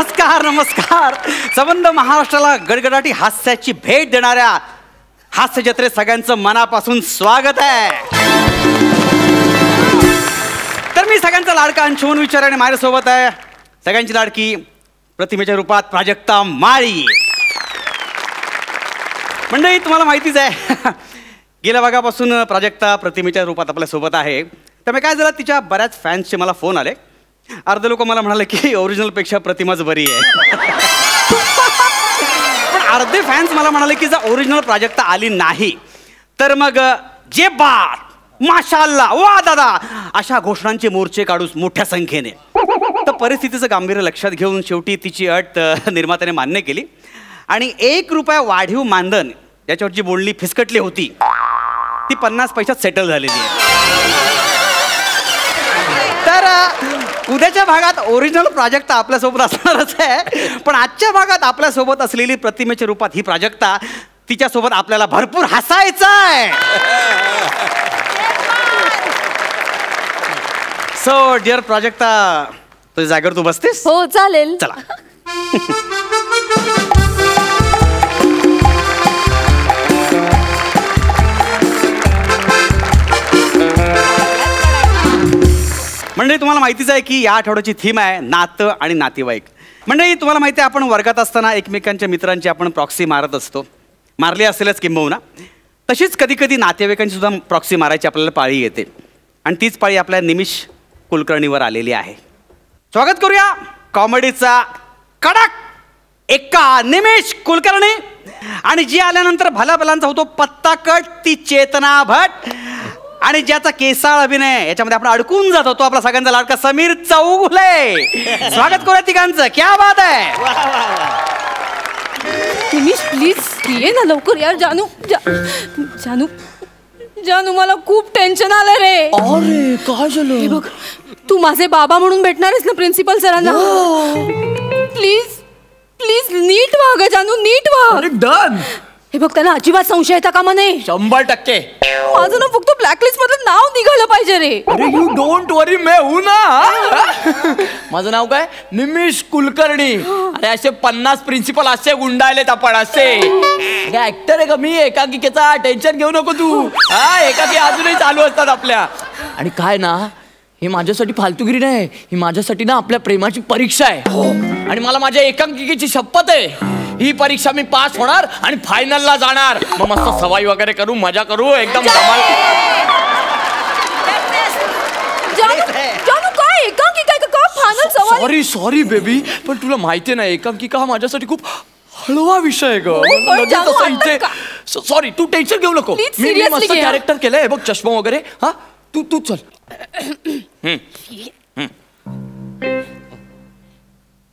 नमस्कार नमस्कार. संबंध महाराष्ट्राला गडगडाटी हास्याची भेट देणाऱ्या हास्य जत्रेत सगळ्यांचं मनापासून स्वागत आहे. तर मी सगळ्यांचा लाडका अंशुमन विचार आणि माझ्यासोबत आहे सगळ्यांची लाडकी प्रतिमेच्या रूपात प्राजक्ता माळी. मंडळी तुम्हाला माहितीच आहे गेल्या भागापासून प्राजक्ता प्रतिमेच्या रूपात आपल्यासोबत आहे. त्यामुळे काय झालं तिच्या बऱ्याच फॅन्सचे मला फोन आले. अर्धे लोक मला म्हणाले की ओरिजिनलपेक्षा प्रतिमाच बरी आहे. पण अर्धे फॅन्स मला म्हणाले की जर ओरिजिनल प्राजक्ता आली नाही तर मग जे बात माशाल्लाह वा दादा अशा घोषणांचे मोर्चे काढूस मोठ्या संख्येने. तर परिस्थितीचं गांभीर्य लक्षात घेऊन शेवटी तिची अट निर्मात्याने मान्य केली आणि ₹1 वाढीव मानधन याच्यावर जी बोलणी फिसकटली होती ती 50 पैशात सेटल झालेली आहे. तर उद्याच्या भागात ओरिजिनल प्राजक्ता आपल्यासोबत असणारच आहे. पण आजच्या भागात आपल्यासोबत असलेली प्रतिमेच्या रूपात ही प्राजक्ता तिच्यासोबत आपल्याला भरपूर हसायचं आहे. सो डिअर प्राजक्ता तुझ्या जागेवर तू बसतेस? हो चालेल. चला. मंडळी तुम्हाला माहितीच आहे की या आठवड्याची थीम आहे नातं आणि नातेवाईक. मंडळी तुम्हाला माहिती आहे आपण वर्गात असताना एकमेकांच्या मित्रांची आपण प्रॉक्सी मारत असतो. मारली असेलच किंबहुना. तशीच कधी कधी नातेवाईकांची सुद्धा प्रॉक्सी मारायची आपल्याला पाळी येते आणि तीच पाळी आपल्या निमिष कुलकर्णीवर आलेली आहे. स्वागत करूया कॉमेडीचा कडक एका निमिष कुलकर्णी. आणि जी आल्यानंतर भलाभलांचा होतो पत्ता कट ती चेतना भट. आणि ज्याचा केसाळ अभिनय याच्यामध्ये आपण अडकून जातो तो आपला सगळ्यांचा लाडका समीर चौगुले. स्वागत करूया तिघांचं. क्या बात आहे. निमिष प्लीज ये ना लवकर यार. जानू जानू जानू मला खूप टेन्शन आलं रे. अरे काय झालं? हे बघ तू माझे बाबा म्हणून भेटणार आहेस ना प्रिन्सिपल सरांना. प्लीज प्लीज नीट वाग जानू नीट वाग. अरे डन. हे बघ त्यांना अजिबात संशय येता कामा नये. 100%. माझं ना फक्त ब्लॅकलिस्ट मधलं नाव निघालं पाहिजे रे. अरे यू डोंट वरी मैं हूं ना. माझं नाव काय निमिष कुलकर्णी. अरे असे 50 प्रिन्सिपल असे गुंडाळलेत आपण असे. ऍक्टर आहे का मी एकांकिकेचा. टेन्शन घेऊ नको तू. हा एकाकी अजूनही चालू असतात आपल्या. आणि काय ना हे माझ्यासाठी फालतूगिरी नाही. ही माझ्यासाठी ना आपल्या प्रेमाची परीक्षा आहे. आणि मला माझ्या एकांकिकेची शपथ आहे ही परीक्षा मी पास होणार आणि फायनलला जाणार. मग मस्त सवाई वगैरे करू मजा करू एकदम धमाल. जानू काय एकांकिका का फायनल सवाल. सॉरी सॉरी बेबी पण तुला माहिती नाही एकांकिका हा माझ्यासाठी खूप हळवा विषय आहे ग. सॉरी तू टेन्शन घेऊ नको. मी मस्त कॅरेक्टर केलंय बघ चष्मा वगैरे. हा तू तू चल.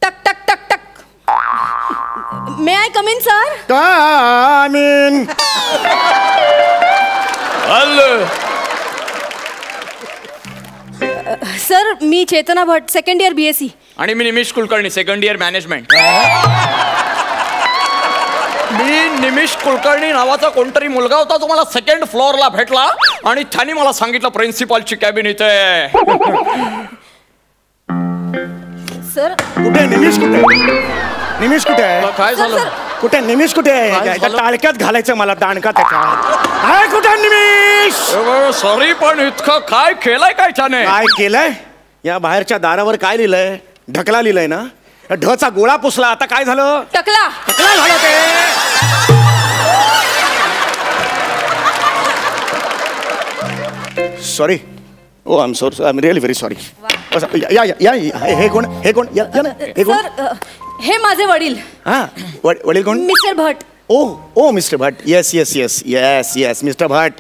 टक टक टक टक. May I come in sir? Come in. Hello sir मी Chetna Bhat second year BSc. आणि मी Nimish Kulkarni second year management. मी निमिष कुलकर्णी नावाचा कोणतरी मुलगा होता तो मला सेकंड फ्लोअरला भेटला आणि त्याने मला सांगितलं प्रिन्सिपलची कॅबिन इथे. सर कुठे निमिष कुठे? निमिष कुठे आहे? काय झालं? कुठे निमिष कुठे आहे? टाळक्यात घालायचं मला दाणका त्याच्यात. आहे कुठे निमिष? सॉरी पण इतकं काय केलंय काय त्याने? काय केलंय? या बाहेरच्या दारावर काय लिहिलंय? ढकला लिहिलंय ना. ढचा गोळा पुसला. आता काय झालं? टकला टकला झालं ते. Sorry. Oh I am really very sorry. या या या हे कोण? हे कोण? या ना. हे कोण? सर हे माझे वडील. हा वडील कोण? मिस्टर भट. ओ mister Bhat. Yes yes yes yes yes mister Bhat.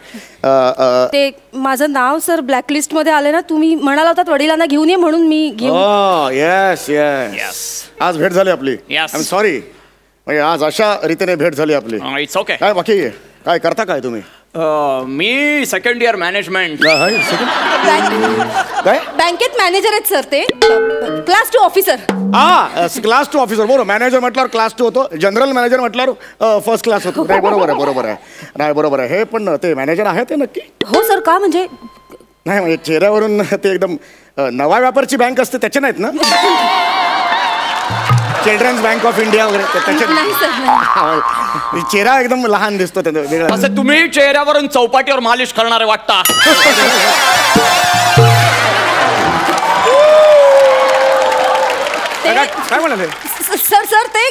ते माझं नाव सर ब्लॅकलिस्ट मध्ये आले ना. तुम्ही म्हणाला होतात वडिलांना घेऊन ये म्हणून मी घेऊन. येस येस आज भेट झाली आपली. I am sorry. आज अशा रीतीने भेट झाली आपली. It's okay. काय बाकी काय करता काय तुम्ही? मी सेकंड इयर मॅनेजमेंट. काय बँकेत मॅनेजर आहेत सर ते. Class 2 officer. Class 2 officer. बरोबर. मॅनेजर म्हटल्यावर क्लास 2 होतो. जनरल मॅनेजर म्हटल्यावर फर्स्ट क्लास होतो. नाही बरोबर आहे बरोबर आहे. नाही बरोबर आहे. हे पण ते मॅनेजर आहे ते नक्की? हो सर. का म्हणजे? नाही म्हणजे चेहऱ्यावरून ते एकदम नवा व्यापारची बँक असते त्याचे नाहीत ना? चिल्ड्रन्स बँक ऑफ इंडिया वगैरे त्याच्यात नाही सर नाही. चेहरा एकदम लहान दिसतो त्याचा वेगळा. असं तुम्ही चेहऱ्यावरून चौपाटीवर मालिश करणारे वाटता. काय म्हणाले? सर ते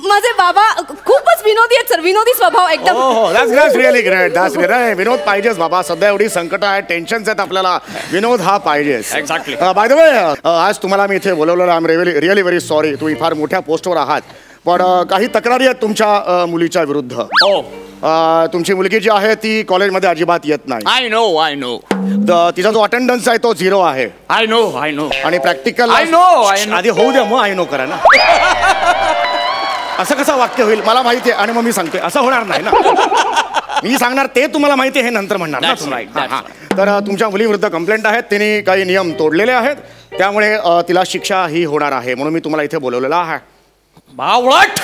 माझे बाबा खूपच विनोदी आहेत सर. विनोदी स्वभाव एकदम. हो that's really great. That's great. विनोद पाहिजेच बाबा. सध्या एवढी संकट आहे, टेन्शन्स आहेत आपल्याला. विनोद हा पाहिजेच. एक्झॅक्टली. बाय द वे आज तुम्हाला मी इथे बोलवलेलं. I am really very sorry. तुम्ही फार मोठ्या पोस्टवर आहात, पण काही तक्रारी आहेत तुमच्या मुलीच्या विरुद्ध. हो. तुमची मुलगी जी आहे ती कॉलेजमध्ये अजिबात येत नाही. I know. तिचा जो अटेंडन्स आहे तो 0 आहे. I know. आणि प्रॅक्टिकल I know. आधी होऊ द्या, मग आय नो करा ना. असं कसं वाक्य होईल? मला माहिती आहे आणि मग मी सांगते असं होणार नाही ना. मी सांगणार ते तुम्हाला माहिती आहे हे नंतर म्हणणार ना That's तुम्ही. right, that's हां. तर तुमच्या मुलीविरुद्ध कंप्लेंट आहेत. तिने काही नियम तोडलेले आहेत, त्यामुळे तिला शिक्षा ही होणार आहे. म्हणून मी तुम्हाला इथे बोलवलेलं आहे. बावळट.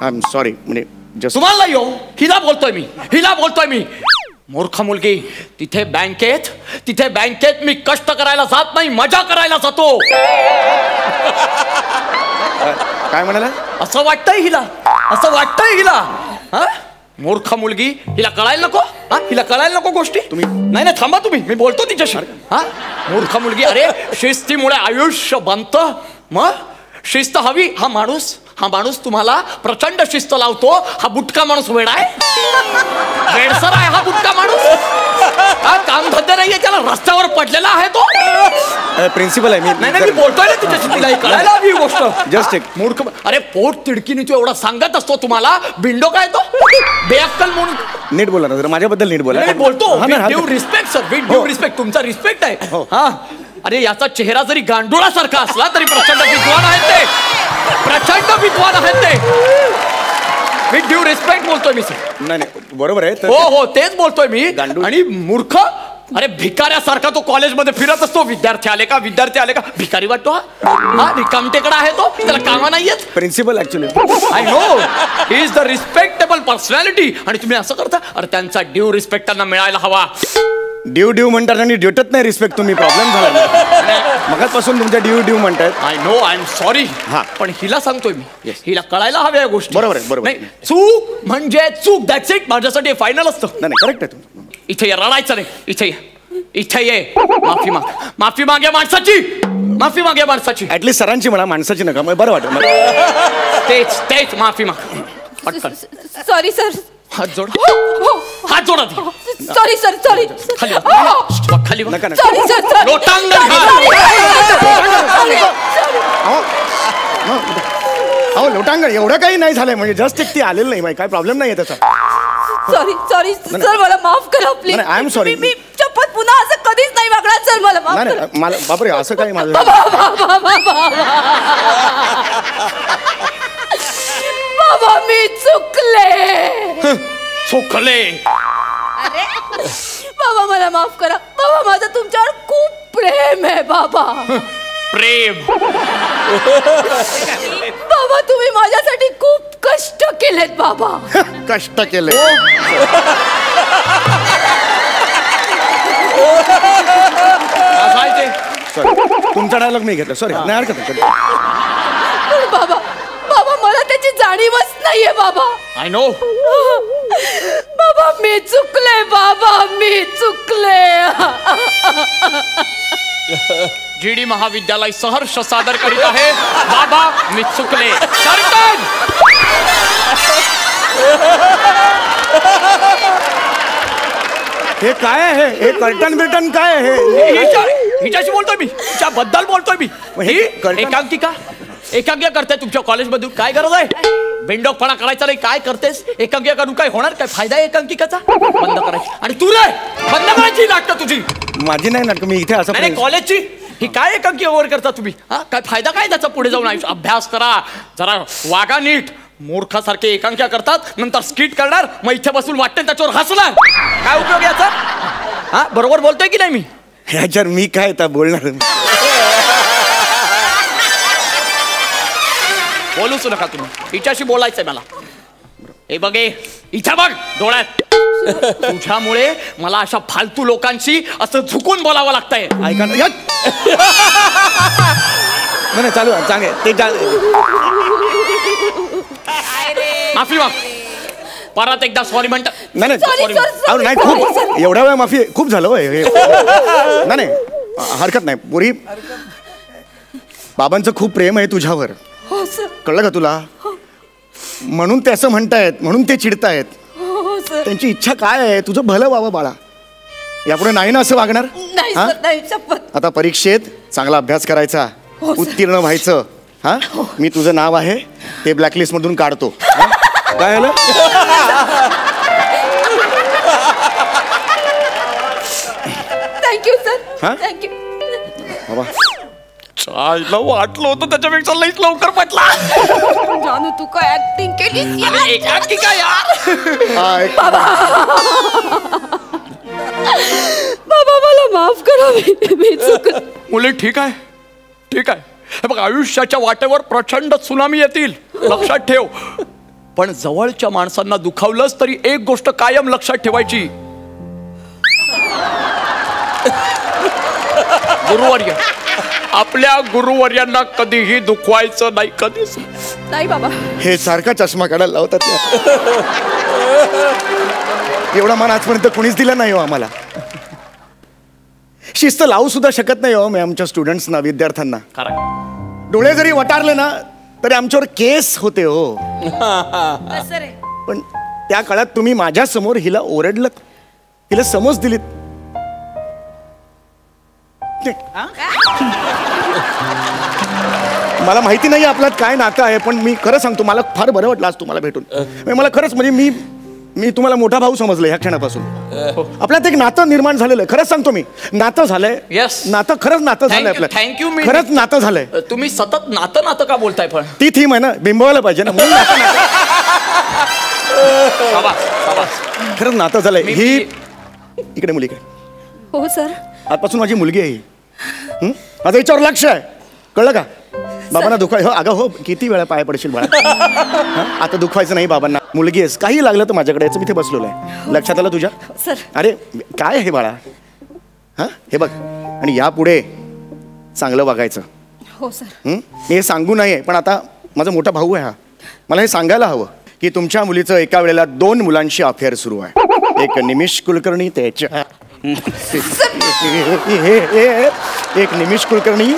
I am sorry. म्हणजे जस्ट तुम्हाला हिला बोलतोय मी. मूर्ख मुलगी. तिथे बँकेत मी कष्ट करायला जात नाही, मजा करायला जातो. काय म्हणाला? असं वाटतंय हिला. हा? मूर्ख मुलगी. हिला कळायला नको. हा? हिला कळायला नको गोष्टी. तुम्ही नाही थांबा तुम्ही. मी बोलतो तिच्याशी. हा? मूर्ख मुलगी. अरे शिस्तीमुळे आयुष्य बनतं. मग शिस्त हवी. हा माणूस तुम्हाला प्रचंड शिस्त लावतो. हा बुटका माणूस वेडा आहे. वेडसर आहे हा बुटका माणूस. हा कामधंदे नाहीये त्याला. रस्त्यावर पडलेला आहे तो. प्रिन्सिपल आहे मी. नाही मी बोलतोय ना तिच्याशी. तिला कळायला हवी ही गोष्ट. जस्ट एक मूर्ख. अरे पोट तिडकीने तू एवढा सांगत असतो तुम्हाला. बिंडो काय तो बेअक्कल म्हणून. नीट बोला ना जरा. माझ्याबद्दल नीट बोला. मी बोलतो due respect sir. With due respect. तुमचा रिस्पेक्ट आहे. हा. अरे याचा चेहरा जरी गांडुळासारखा असला तरी प्रचंड विद्वान आहेत ते. विथ ड्यू रिस्पेक्ट बोलतोय मी सर. नाही बरोबर आहे. हो तेच बोलतोय मी. आणि मूर्ख. अरे भिकाऱ्यासारखा तो कॉलेजमध्ये फिरत असतो. विद्यार्थी आले का भिकारी वाटतो हा. रिकामटेकडा आहे तो. त्याला कामा नाहीयेत. Principal actually. I know. He is the respectable personality. आणि तुम्ही असं करता. अरे त्यांचा ड्यू रिस्पेक्ट त्यांना मिळायला हवा. ड्यू म्हणतात आणि ड्युटत नाही रिस्पेक्ट. तुम्ही प्रॉब्लेम झाला मगापासून तुमच्या ड्यू म्हणतायत. I know. I am sorry. हा. पण हिला सांगतोय मी. हिला कळायला हव्या या गोष्टी. बरोबर आहे. नाही चूक म्हणजे चूक. That's it. माझ्यासाठी फायनल असतं. नाही करेक्ट आहे तुम्ही. इथे ये. रडायचं नाही. इथे ये. माफी माग या माणसाची. ऍटलीस्ट सरांची म्हणा, माणसाची नका. मग बरं वाटेल. तेच माफी माग. पटकन. Sorry sir. हात जोडा ती. Sorry sir. सॉरी. खाली नका. Sorry sir. लोटांगण अहो लोटांगण एवढं काही नाही झालंय. म्हणजे जस्ट एक ती आलेलं नाही. काय प्रॉब्लेम नाही आहे त्याचा. Sorry sir. मला माफ करा प्लीज. I am sorry. मी शपथ पुन्हा असं कधीच नाही वागणार सर. मला माफ करा. नाही मला बापरे असं काही माझं. बाबा मी चुकले. अरे बाबा मला माफ करा. बाबा माझं तुमच्यावर खूप प्रेम आहे बाबा. प्रेम. बाबा तुम्ही माझ्यासाठी खूप कष्ट केलेत बाबा. कष्ट केले. तुमचा डायलॉग मी घेतला. सॉरी. नाही हरकत. बाबा मला त्याची जाणीवच नाहीये बाबा. I know. बाबा मी चुकले. GD महाविद्यालय सहर्ष सादर करीत आहे. बाबा मी चुकले. हे काय आहे? हे कर्टन काय आहे? हिच्याशी बोलतोय मी. हिच्याबद्दल बोलतोय मी. ही एकांकिका करते तुमच्या कॉलेजमधून. काय गरज आहे? बिंडोकपणा करायचा नाही. काय करतेस? एकांकिका करून काय होणार? काय फायदा आहे एकांकिकाचा? बंद करायची. आणि तू रे बंद करायची नाटकं तुझी. माझी नाही नाटकं. मी इथे असं नाही कॉलेजची. ही काय एकांकिका ओव्हर करता तुम्ही? हा काय फायदा काय त्याचा? पुढे जाऊन आयुष्य अभ्यास करा. जरा वागा नीट. मूर्खासारखे एकांकिका करतात, नंतर स्किट करणार, मग इथे बसून वाटते त्याच्यावर हसणार. काय उपयोग याचा? हा बरोबर बोलतोय की नाही मी? ह्याच्यावर मी काय आता बोलणार? बोलूच नका तुम्ही. हिच्याशी बोलायचंय मला. हे बघे इच्छा बघ डोळ्यात. तुझ्यामुळे मला अशा फालतू लोकांशी असं झुकून बोलावं लागतंय. ऐका नाही चालू आहे, चांगले ते माफी माफ परत एकदा सॉरी म्हणतात. नाही Sorry, sir, अहो, नाही sorry, खूप sir. एवढ्या वेळा माफी खूप झालं होय हे. नाही हरकत नाही पुरी. बाबांचं खूप प्रेम आहे तुझ्यावर, हो सर. कळलं का तुला? म्हणून ते असं म्हणतायत, म्हणून ते चिडतायत. हो सर. त्यांची इच्छा काय आहे? तुझं भलं व्हावं बाळा. यापुढे नाही ना असं वागणार. नाही हा? सर, नाही, शपथ. आता परीक्षेत चांगला अभ्यास करायचा, हो, सर. उत्तीर्ण व्हायचं. हा मी तुझं नाव आहे ते ब्लॅकलिस्ट मधून काढतो. हा? काय झालं? Thank you sir. हा? थँक्यू. बाबा चायला वाटलं होतं त्याच्यापेक्षा लईच लवकर पटला. जानू तू काय ऍक्टिंग केली एकांकी काय यार. हा, एक- बाबा मला माफ करा. मी चुकलं. मुले ठीक आहे ठीक आहे. हे बघ आयुष्याच्या वाटेवर प्रचंड सुनामी येतील, लक्षात ठेव. पण जवळच्या माणसांना दुखावलंच तरी एक गोष्ट कायम लक्षात ठेवायची, गुरुवर्य आपल्या गुरुवर्यांना कधीही दुखवायचं नाही, कधीच. नाही बाबा. हे सारखा चष्मा काढायला लावतात त्या. एवढा मान आजपर्यंत कोणीच दिला नाही हो आम्हाला. शिस्त लावू सुद्धा शकत नाही हो मी आमच्या स्टुडंट्सना, विद्यार्थ्यांना. डोळे जरी वटारले ना तरी आमच्यावर केस होते हो. सर पण त्या काळात तुम्ही माझ्या समोर हिला ओरडलं, हिला समज दिलीत. मला माहिती नाही आपल्यात काय नातं आहे, पण मी खरं सांगतो मला फार बरं वाटलं आज तुम्हाला भेटून. मला खरंच म्हणजे मी तुम्हाला मोठा भाऊ समजलं ह्या क्षणापासून. आपल्यात एक नातं निर्माण झालेलं आहे. खरंच सांगतो मी, नातं झालंय. Yes. नातं खरंच नातं झालंय आपलं. थँक्यू. मी खरंच नातं झालंय. तुम्ही सतत नातं नातं का बोलताय? पण ती थीम आहे ना, बिंबवायला पाहिजे ना, म्हणून नातं खरंच नातं झालंय. ही इकडे मुली काय हो सर. आजपासून माझी मुलगी आहे ही. माझं याच्यावर लक्ष आहे, कळलं का? बाबांना दुखाय हो अगं हो किती वेळा पाय पडशील बाळा. हं? आता दुखवायचं नाही बाबांना. मुलगी आहेस, काही लागलं तर माझ्याकडे यायचं, मी इथे बसलेलो आहे. लक्षात आलं तुझ्या? सर. अरे काय आहे बाळा? हा हे बघ, आणि यापुढे चांगलं वागायचं. हो सर. मी हे सांगू नये, पण आता माझा मोठा भाऊ आहे हा, मला हे सांगायला हवं की तुमच्या मुलीचं एका वेळेला 2 मुलांशी अफेअर सुरू आहे. एक निमिष कुलकर्णी त्याच्या एक निमिष कुलकर्णी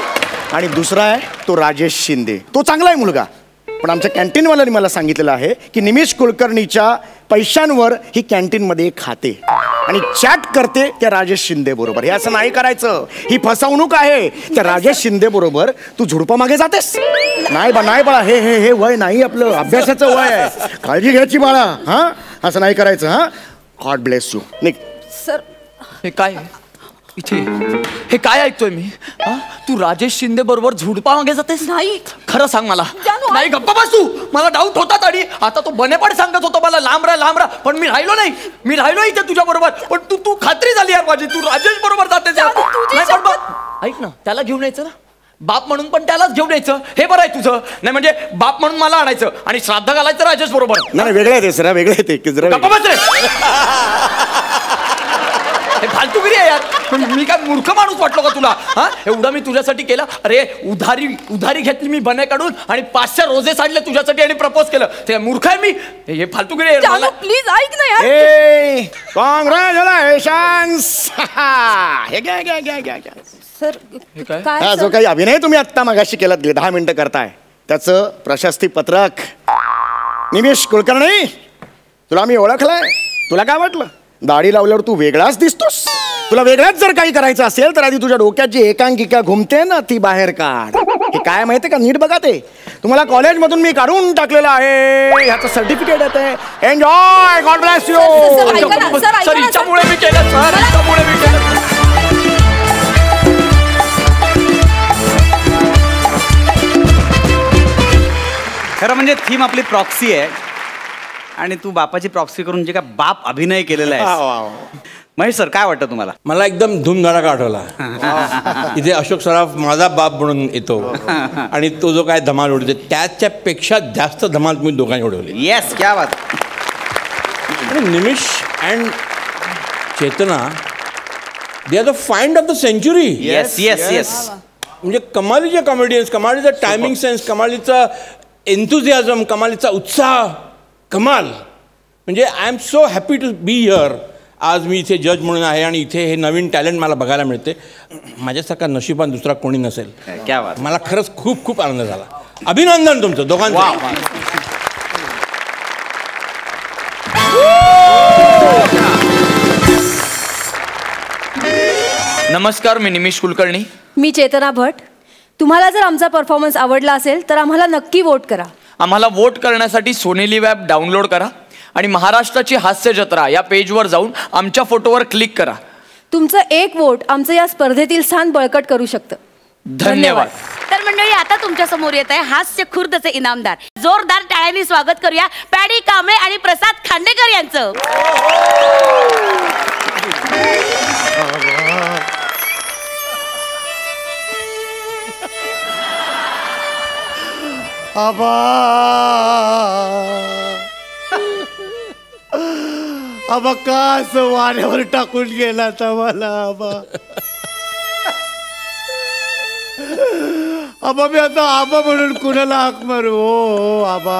आणि दुसरा आहे तो राजेश शिंदे. तो चांगला आहे मुलगा, पण आमच्या कॅन्टीनवाल्यांनी मला सांगितलेलं आहे की निमिष कुलकर्णीच्या पैशांवर ही कॅन्टीनमध्ये खाते आणि चॅट करते त्या राजेश शिंदे बरोबर. हे असं नाही करायचं, ही फसवणूक आहे. त्या राजेश शिंदे बरोबर तू झुडपा मागे जातेस. नाही बाळा, हे हे हे वय नाही आपलं, अभ्यासाचं वय आहे. काळजी घ्यायची बाळा. हा असं नाही करायचं. हा God bless you. Nick sir. हे काय इथे, हे काय ऐकतोय मी? हा? तू राजेश शिंदे बरोबर झुडपा मागे जातेस? नाही. खरं सांग मला. जानू, नाही गप्पा बस तू. मला डाऊट होता आणि आता तो बनेपण सांगत होता मला लांब राहा, पण मी राहिलो नाही. मी राहिलो इथे तुझ्या बरोबर, पण तू खात्री झाली यार माझी, तू राजेश बरोबर जातेस यार. जानू, तुझी नाही, पण बघ, ऐक ना, त्याला घेऊन यायचं ना, बाप म्हणून पण त्यालाच घेऊन यायचं. हे बरं आहे तुझं. नाही म्हणजे बाप म्हणून मला आणायचं आणि श्राद्ध घालायचं राजेश बरोबर. नाही वेगळं आहे ते सर, वेगळं आहे ते जरा. गप्पा बस रे. हे फालतूगिरी आहे यार. मी काय मूर्ख माणूस वाटलो का तुला? हा एवढं मी तुझ्यासाठी केलं. अरे उधारी घेतली मी बने काढून आणि 500 रोजे साडले तुझ्यासाठी आणि प्रपोज केलं. ते मूर्ख आहे मी. हे फालतूगिरी आहे जानू मला. प्लीज ऐक ना यार. ए कॉंग्रॅच्युलेशन्स. हे घ्या. सर काय? काय हा जो सर? काही अभिनय तुम्ही आत्ता मगाशी केलात 10 मिनिटं करताय त्याचं प्रशस्ती पत्रक. निमिष कुलकर्णी, तुला मी ओळखलंय. तुला काय वाटलं? दाढी लावल्यावर तू वेगळाच दिसतोस. तुला वेगळाच जर काही करायचं असेल तर आधी तुझ्या डोक्यात जी एकांकिका घुमते ना ती बाहेर काढ. हे काय माहितीये का? नीट बघा ते. तुम्हाला कॉलेजमधून मी काढून टाकलेलं आहे. ह्याचं सर्टिफिकेट येते. Enjoy. God bless you. Sir, ऐका ना, सर, ऐका सर ना, हिच्यामुळे मी केलं. सर हिच्यामुळे मी केलं. खरं म्हणजे थीम आपली प्रॉक्सी आहे आणि तू बापाची प्रॉक्सी करून जे काय बाप अभिनय केलेला आहे. महेश सर काय वाटतं तुम्हाला? मला एकदम धूमधडाका आठवला. इथे अशोक सराफ माझा बाप म्हणून येतो आणि तो जो काय धमाल उडवते त्याच्यापेक्षा जास्त धमाल तुम्ही दोघांनी उडवली. येस, क्या बात. आणि Nimish and Chetna, they are the find of the century. Yes. म्हणजे कमालीचे कॉमेडियन्स, कमालीचा टायमिंग सेन्स, कमालीचा एन्थुझियाझम, कमालीचा उत्साह, कमाल. म्हणजे I am so happy to be here. आज मी इथे जज म्हणून आहे आणि इथे हे नवीन टॅलेंट मला बघायला मिळते. माझ्यासारखा नशिबान दुसरा कोणी नसेल. क्या बात. मला खरंच खूप खूप आनंद झाला. अभिनंदन तुमचं दोघांचं. नमस्कार, मी निमिष कुलकर्णी. मी चेतना भट. तुम्हाला जर आमचा परफॉर्मन्स आवडला असेल तर आम्हाला नक्की वोट करा. आम्हाला वोट करण्यासाठी सोनेली ॲप डाउनलोड करा आणि महाराष्ट्राची हास्य जत्रा या पेजवर जाऊन आमच्या फोटोवर क्लिक करा. तुमचं एक वोट आमचं या स्पर्धेतील स्थान बळकट करू शकतं. धन्यवाद. तर मंडळी, आता तुमच्या समोर येत आहे हास्य खुर्दचे इनामदार. जोरदार टाळ्यांनी स्वागत करूया पॅडी कांबळे आणि प्रसाद खांडेकर यांचं. आबा आबा का असं वाऱ्यावर टाकून गेला तर मला. आबा मी आता आबा म्हणून कुणाला हाक मारू. हो आबा,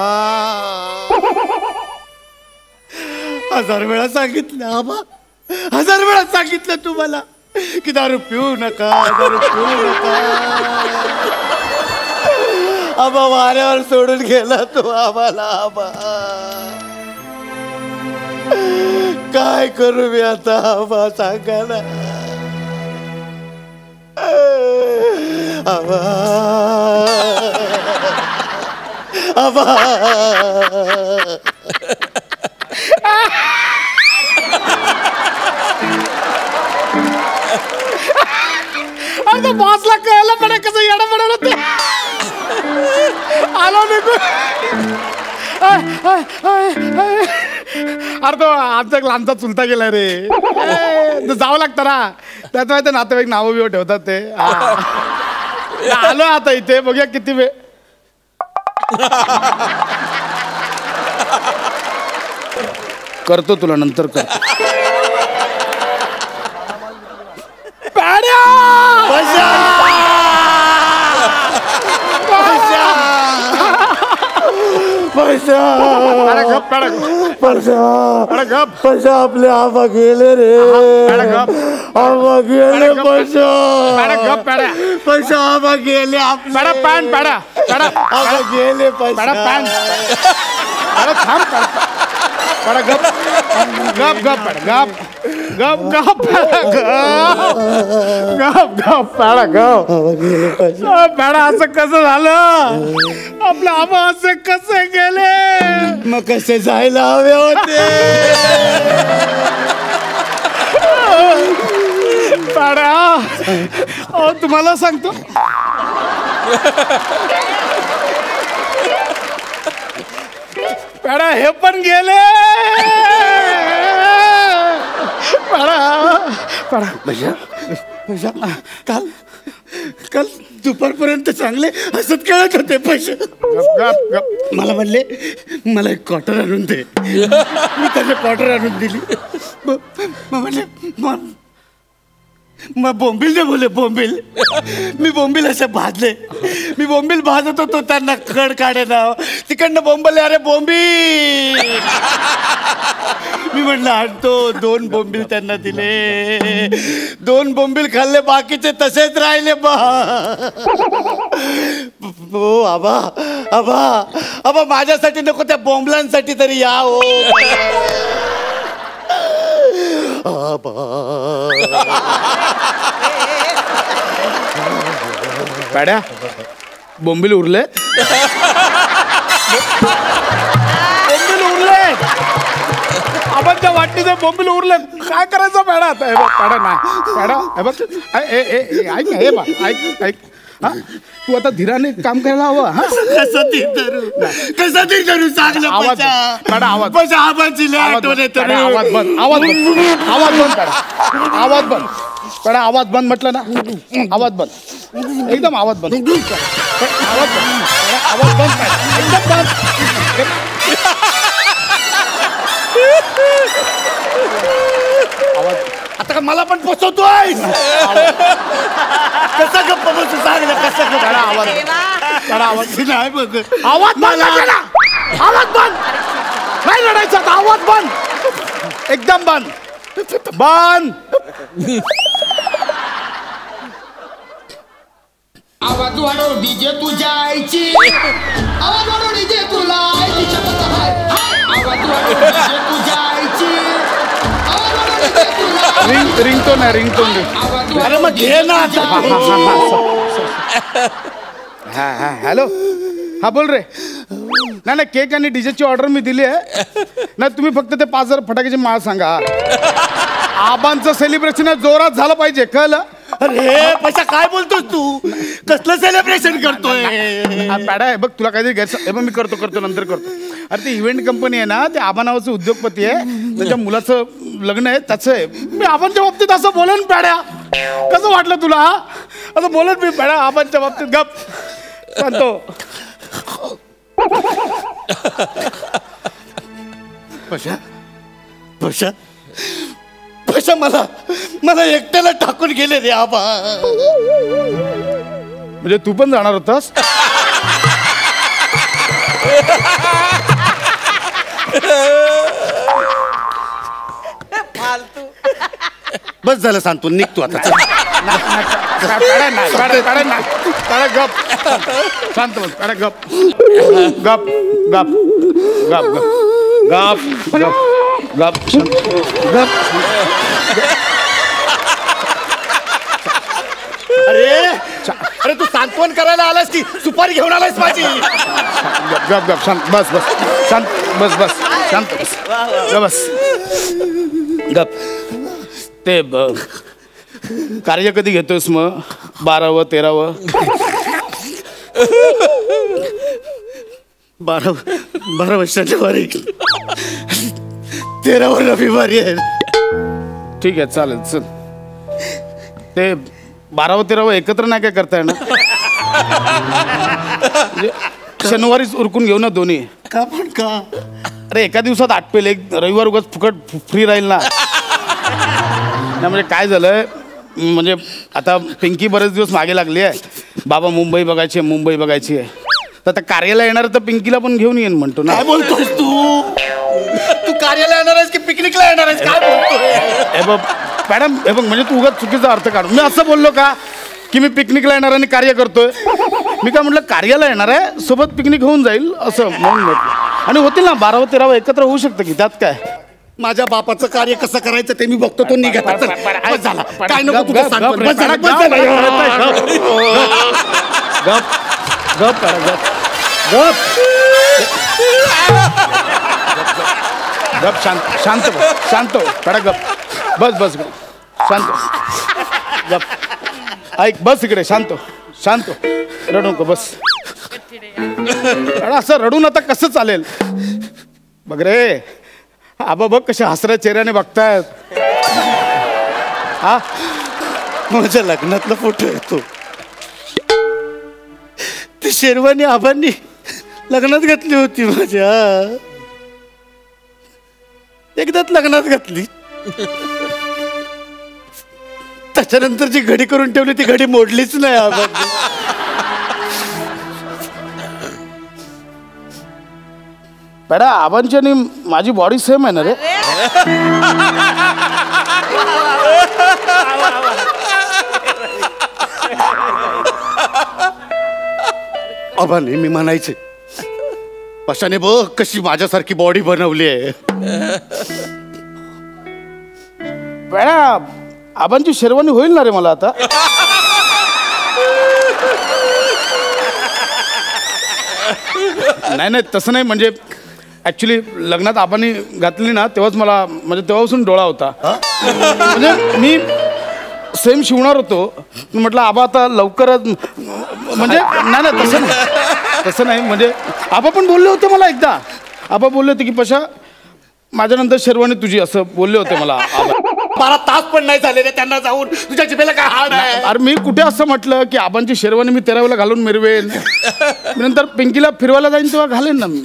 1000 वेळा सांगितलं आबा, 1000 वेळा सांगितलं तुम्हाला की दारू पिऊ नका, दारू पिऊ नका. आबा वाऱ्यावर सोडून गेला तो आम्हाला. आबा काय करू मी आता आबा, सांगा ना. आबा आबा अरे बॉसला कळलं पण कसं येणं पडलं होते. आलो निघून. अरे तो आमचा एक लहानचा चुलता गेलाय रे. जावं लागतं ना, त्यात ते नातेवाईक नावं बिवं ठेवतात ते. आलो आता इथे, बघूया किती वेळ. करतो तुला नंतर करतो. पैसा पैसा आपले आबा गेले रे. आबा गेले पैसा. पैसा आबा गेले आपले. आबा गेले पैसा. असं कसं झालं. आपलं आबा असं कसं गेले. मग कसे जायला हवे होते. तुम्हाला सांगतो, पॅडा हे पण गेले. काल काल दुपारपर्यंत चांगले हसत खेळत होते पैसे. मला म्हणले मला एक क्वार्टर आणून दे. मी त्याला क्वार्टर आणून दिली. म्हणले मग बोंबील दे बोले. बोंबील मी बोंबील असे भाजले. मी बोंबील भाजत होतो, त्यांना कड काढे ना तिकडनं बोंबले. अरे बोंबील. मी म्हणलं आणतो. 2 बोंबील त्यांना दिले. 2 बोंबील खाल्ले, बाकीचे तसेच राहिले. हो आबा आबा आबा माझ्यासाठी नको, त्या बोंबलांसाठी तरी या. हो पॅड्या बोंबील उरले. बोंबील उरले. आपण त्या वाटणीचे बोंबील उरले. काय करायचं पॅडा आता. हे बघ पॅडा नाही. पॅडा हे बघ. ऐक ना, हे बघ ऐक ऐक. हा तू आता धीराने काम करायला हवं. हा कसं धीर धरू चांगलं. आवाज पॅडा, आवाज पैसा आबाची लय आठवण येते रे. आवाज बंद. आवाज बंद. आवाज बंद पॅडा. आवाज बंद पॅडा. आवाज बंद म्हटलं ना. आवाज बंद. एकदम आवाज बंद. आवाज बंद. आवाज बंद पॅडा. एकदम बंद. आवाज आता का मला पण पोचवतोय. कसा गप्प बसू सांग ना. आवाज पेडा आवाज नाही बघ आवाज बंद कर ना. आवाज बंद नाही रडायचा आता. आवाज बंद एकदम बंद बंद. आवाज वाढव डीजे तुझ्या आईची. आवाज वाढव डीजे तुला आईची शपथ आहे. आवाज वाढव डीजे तुझ्या आईची. आवाज वाढव डीजे तुला. रिंगटोन आहे रिंगटोन. अरे मग घे ना आता. हा हॅलो हा बोल रे. नाही नाही केक आणि डीजेची ऑर्डर मी दिली आहे. नाही तुम्ही फक्त ते 5000 फटाक्याची माळ सांगा. आबांचं सेलिब्रेशन आहे जोरात झालं पाहिजे कळलं. अरे पैसा काय बोलतोस तू. कसलं सेलिब्रेशन करतोय. पॅडा आहे बघ तुला काहीतरी गैरसमज. हे बघ मी करतो नंतर करतो. अरे ती इव्हेंट कंपनी आहे ना ते आबा नावाचं उद्योगपती आहे. त्याच्या मुलाचं लग्न आहे त्याचं आहे. मी आबांच्या बाबतीत असं बोलेन पॅड्या. कसं वाटलं तुला असं बोलेन मी पॅड्या आबांच्या बाबतीत. गप सांगतो. पशा पशा पशा मला एकट्याला टाकून गेले रे आबा. म्हणजे तू पण जाणार होतास. बस झालं सांगतो निघतो आता. गप शांत बस. अरे गप गप गप गप गप गप गप गप. अरे तू सांत्वन करायला आलास की सुपारी घेऊन आलास माझी. गप गप शांत बस बस शांत बस बस शांत बस बस गप. ते कार्य कधी घेतोस मग 12व 13व. 12 वर्षाच्या वारी 13व रविवारी आहे. ठीक आहे चालेल चल. ते 12व 13व एकत्र नाही काय करताय ना. म्हणजे शनिवारीच उरकून घेऊ ना दोन्ही. का पण का. अरे एका दिवसात आटपेल. एक रविवार उगाच फुकट फ्री राहील ना. म्हणजे काय झालंय म्हणजे आता पिंकी बरेच दिवस मागे लागली आहे. बाबा मुंबई बघायची आहे. तर आता कार्याला येणार तर पिंकीला पण घेऊन येईन म्हणतो ना. काय बोलतोस तू. तू कार्याला येणार आहेस की पिकनिकला येणार आहेस काय बोलतोय. हे बघ मॅडम हे बघ म्हणजे तू उगाच चुकीचा अर्थ काढ. मी असं बोललो का की मी पिकनिकला येणार आणि कार्य करतोय. मी काय म्हटलं कार्याला येणार आहे सोबत पिकनिक होऊन जाईल असं म्हणून म्हटलं. आणि होतील ना 12व 13व एकत्र होऊ शकतं की त्यात काय. माझ्या बापाचं कार्य कसं करायचं ते मी बघतो. तो निघा झाला काय नको तुझं सांगतो. गप गप गप गप शांत शांत शांत पडा गप बस बस शांत गप ऐक बस इकडे शांत शांत रडू नको बस. असं रडून आता कसं चालेल. बघ रे आबा बघ कशा हसऱ्या चेहऱ्याने बघतायत. हा माझ्या लग्नातला फोटो येतो. ती शेरवानी आबांनी लग्नात घातली होती माझ्या. एकदाच लग्नात घातली. त्याच्यानंतर जी घडी करून ठेवली ती घडी मोडलीच नाही आबांनी. पॅडा आबांची आणि माझी बॉडी सेम आहे ना रे. आबा नेहमी म्हणायचे पशाने बघ कशी माझ्यासारखी बॉडी बनवली आहे. पॅडा आबांची शेरवानी होईल ना रे मला आता. नाही नाही तसं नाही म्हणजे ऍक्च्युली लग्नात आबांनी घातली ना तेव्हाच मला म्हणजे तेव्हापासून डोळा होता. म्हणजे मी सेम शिवणार होतो म्हटलं आबा आता लवकरच म्हणजे नाही तसं नाही म्हणजे आबा पण बोलले होते मला एकदा. आबा बोलले होते की पशा माझ्यानंतर शेरवानी तुझी असं बोलले होते मला आबा. 12 तास पण नाही झाले रे त्यांना जाऊन. तुझ्या जिभेला काय हाड आहे. अरे मी कुठे असं म्हटलं की आबांची शेरवानी मी 13वेला घालून मिरवेन. नंतर पिंकीला फिरवायला जाईन तेव्हा घालेन ना मी.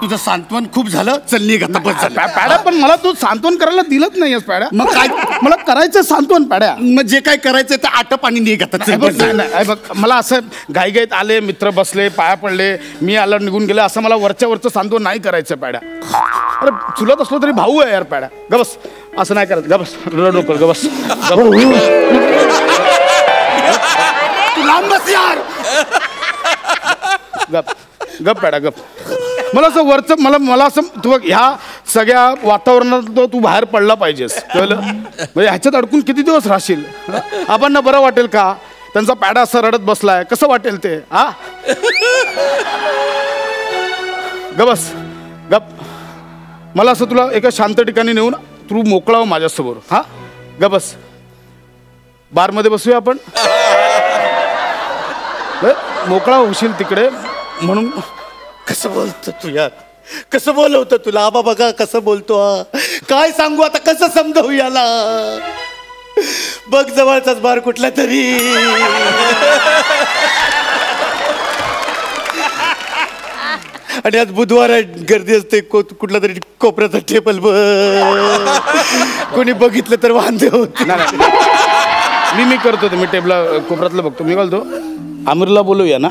तुझं सांत्वन खूप झालं, चल निघ आता, बस झालं. पॅड्या, पण मला तू सांत्वन करायला दिलंच नाहीयेस पॅड्या. मग काय? मला करायचं सांत्वन पॅड्या. मग जे काय करायचं ते आटप आणि निघ आता, चल, बस झालं. नाही, बघ, मला असं घाईघाईत आले, मित्र बसले, पाया पडले, मी आला निघून गेले, असं मला वरच्या वरचं सांत्वन नाही करायचं पॅड्या. अरे चुलत असलो तरी भाऊ आहे यार पॅड्या. गबस, असं नाही करत. गबस, रडू नको, गबस. तू लांब बस यार. गप गप पॅडा गप. मला असं वरचं मला असं तू ह्या सगळ्या वातावरणात तू बाहेर पडला पाहिजेस, कळलं? म्हणजे ह्याच्यात अडकून किती दिवस राहशील? आपण ना बरं वाटेल का? त्यांचा पॅडा असं रडत बसलाय, कसं वाटेल ते? हा, गबस गप. मला असं तुला एका शांत ठिकाणी नेऊन तू मोकळाव माझ्यासमोर. हा, गबस. बारमध्ये बसूया आपण, मोकळा होशील तिकडे म्हणून. कसं बोलतो तू यार, कसं बोलवतो तुला? आबा बघा कसं बोलतो. काय सांगू आता, कसं समजावू याला? बघ जवळचाच बार कुठला तरी. आणि आज बुधवार आहे, गर्दी असते, कुठला तरी कोपऱ्याचा टेबल कोणी बघितलं तर वांदे होते. मी करतो ते, मी टेबला कोपऱ्यातलं बघतो. मी बोलतो आमिरला बोलूया ना?